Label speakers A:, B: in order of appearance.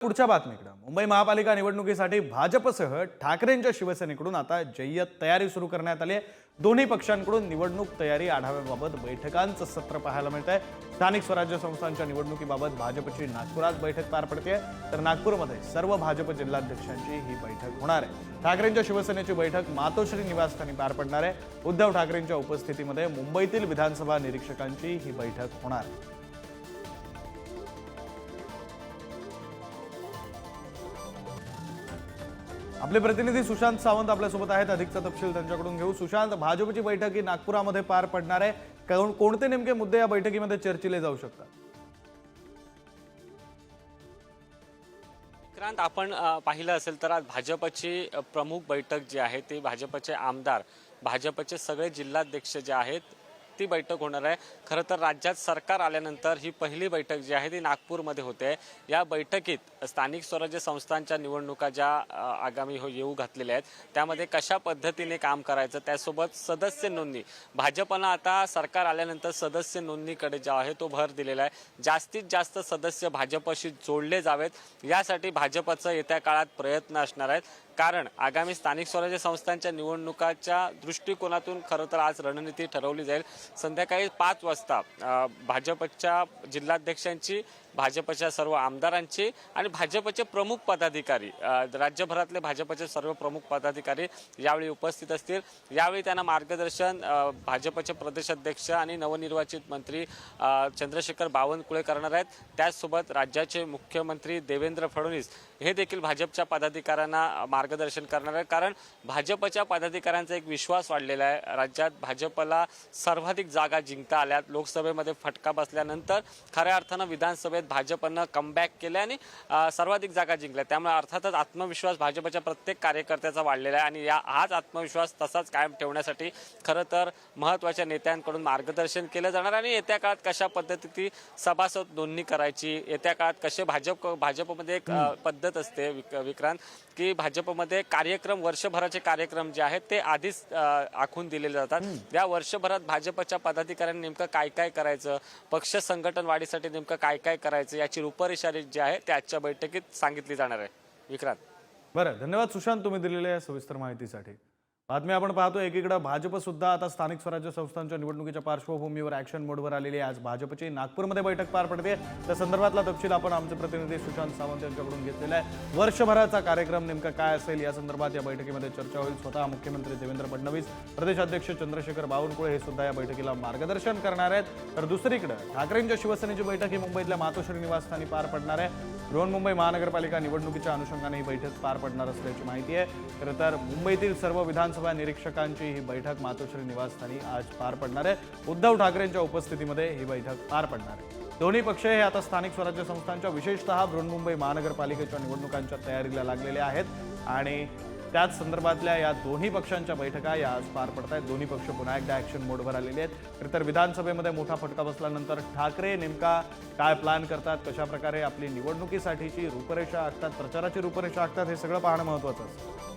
A: पुढच्या बातमीकडे मुंबई महापालिका निवडणुकीसाठी भाजपसह ठाकरेंच्या शिवसेनेकडून आता जय्यत तयारी सुरू करण्यात आली आहे। दोन्ही पक्षांकडून निवडणूक तयारी आढाव्याबाबत बैठकांचं सत्र पाहायला मिळतंय। स्थानिक स्वराज्य संस्थांच्या निवडणुकीबाबत भाजपची नागपुरात बैठक पार पडते, तर नागपूरमध्ये सर्व भाजप जिल्हाध्यक्षांची ही बैठक होणार आहे। ठाकरेंच्या शिवसेनेची बैठक मातोश्री निवासस्थानी पार पडणार आहे। उद्धव ठाकरेंच्या उपस्थितीमध्ये मुंबईतील विधानसभा निरीक्षकांची ही बैठक होणार आहे। आपले प्रतिनिधी सुशांत सावंत आपल्यासोबत आहेत। अधिकचा तपशील त्यांच्याकडून घेऊ। सुशांत, भाजपची बैठक ही नागपुरामध्ये पार पडणार आहे। कोणते नेमके मुद्दे या बैठकीमध्ये चर्चिले जाऊ शकतात?
B: विक्रांत, आपण पाहिलं असेल तर आज भाजपची प्रमुख बैठक जी आहे ती भाजपचे आमदार, भाजपचे सगळे जिल्हाध्यक्ष जे आहेत ती बैठक होणार आहे। खरं तर राज्यात सरकार आल्यानंतर ही पहिली बैठक जी आहे ती नागपूरमध्ये होते। या बैठकीत स्थानिक स्वराज्य संस्थांच्या निवडणुका ज्या आगामी येऊ घातलेल्या आहेत त्यामध्ये कशा पद्धतीने काम करायचं, त्यासोबत सदस्य नोंदणी, भाजपनं आता सरकार आल्यानंतर सदस्य नोंदणीकडे जो आहे तो भर दिलेला आहे। जास्तीत जास्त सदस्य भाजपशी जोडले जावेत यासाठी भाजपचं येत्या काळात प्रयत्न असणार आहेत। कारण आगामी स्थानिक स्वराज्य संस्थांच्या निवडणुकाच्या दृष्टिकोनातून खरं तर आज रणनीती ठरवली जाईल। संध्याकाळी 5 वाजता भाजपच्या जिल्हाध्यक्षांची, भाजपच्या सर्व आमदारांची आणि भाजपचे प्रमुख पदाधिकारी, राज्यभरातले भाजपचे सर्व प्रमुख पदाधिकारी यावेळी उपस्थित असतील। यावेळी त्यांना मार्गदर्शन भाजपचे प्रदेशाध्यक्ष आणि नवनिर्वाचित मंत्री चंद्रशेखर बावनकुळे करणार आहेत। त्याचसोबत राज्याचे मुख्यमंत्री देवेंद्र फडणवीस हे देखील भाजपच्या पदाधिकाऱ्यांना मार्गदर्शन करणार आहेत। कारण भाजपच्या पदाधिकाऱ्यांचा एक विश्वास वाढलेला आहे। राज्यात भाजपला सर्वाधिक जागा जिंकता आल्यात। लोकसभेमध्ये फटका बसल्यानंतर खऱ्या अर्थानं विधानसभेत भाजपनं कमबॅक केले आणि सर्वाधिक जागा जिंकल्या। त्यामुळे अर्थातच आत्मविश्वास भाजपच्या प्रत्येक कार्यकर्त्याचा वाढलेला आहे आणि हाच आत्मविश्वास तसाच कायम ठेवण्यासाठी खरं तर महत्त्वाच्या नेत्यांकडून मार्गदर्शन केलं जाणार आणि येत्या काळात कशा पद्धतीची सभासद नोंदणी करायची, येत्या काळात कसे भाजपमध्ये एक पद्धत असते विक्रांत की भाजपमध्ये कार्यक्रम, वर्षभराचे कार्यक्रम जे आहेत ते आधीच आखून दिलेले जातात। या वर्षभरात भाजपच्या पदाधिकाऱ्यांनी नेमकं काय काय करायचं, पक्ष संघटन वाढीसाठी नेमकं काय काय करायचं याची रूपरेषा जी आहे ते आजच्या बैठकीत सांगितली जाणार आहे। विक्रांत,
A: बरं, धन्यवाद सुशांत तुम्ही दिलेल्या सविस्तर माहितीसाठी। बातमी आपण पाहतो, एकीकडे भाजप सुद्धा आता स्थानिक स्वराज्य संस्थांच्या निवडणुकीच्या पार्श्वभूमीवर ॲक्शन मोडवर आलेली आहे। आज भाजपची नागपूरमध्ये बैठक पार पडते। त्या संदर्भातला तपशील आपण आमचे प्रतिनिधी सुशांत सावंत यांच्याकडून घेतलेला आहे। वर्षभराचा कार्यक्रम नेमका काय असेल या संदर्भात या बैठकीमध्ये चर्चा होईल। स्वतः मुख्यमंत्री देवेंद्र फडणवीस, प्रदेशाध्यक्ष चंद्रशेखर बावनकुळे हे सुद्धा या बैठकीला मार्गदर्शन करणार आहेत। तर दुसरीकडे ठाकरेंच्या शिवसेनेची बैठक ही मुंबईतल्या मातोश्री निवासस्थानी पार पडणार आहे। बृहन्मुंबई महानगरपालिका निवडणुकीच्या अनुषंगाने ही बैठक पार पडणार असल्याची माहिती आहे। खरं तर मुंबईतील सर्व विधानसभा निरीक्षकांची ही बैठक मातोश्री निवासस्थानी आज पार पडणार आहे। उद्धव ठाकरेंच्या उपस्थितीमध्ये ही बैठक पार पडणार आहे। दोन्ही पक्ष हे आता स्थानिक स्वराज्य संस्थांच्या, विशेषतः बृहन्मुंबई महानगरपालिकेच्या निवडणुकांच्या तयारीला लागलेले आहेत आणि त्याच संदर्भातल्या या दोन्ही पक्षांच्या बैठका या आज पार पडत आहेत। दोन्ही पक्ष पुन्हा एकदा ॲक्शन मोडवर आलेले आहेत। तर विधानसभेमध्ये मोठा फटका बसल्यानंतर ठाकरे नेमका काय प्लॅन करतात, कशा प्रकारे आपली निवडणुकीसाठीची रूपरेषा आखतात, प्रचाराची रूपरेषा आखतात, हे सगळं पाहणं महत्त्वाचं असतं।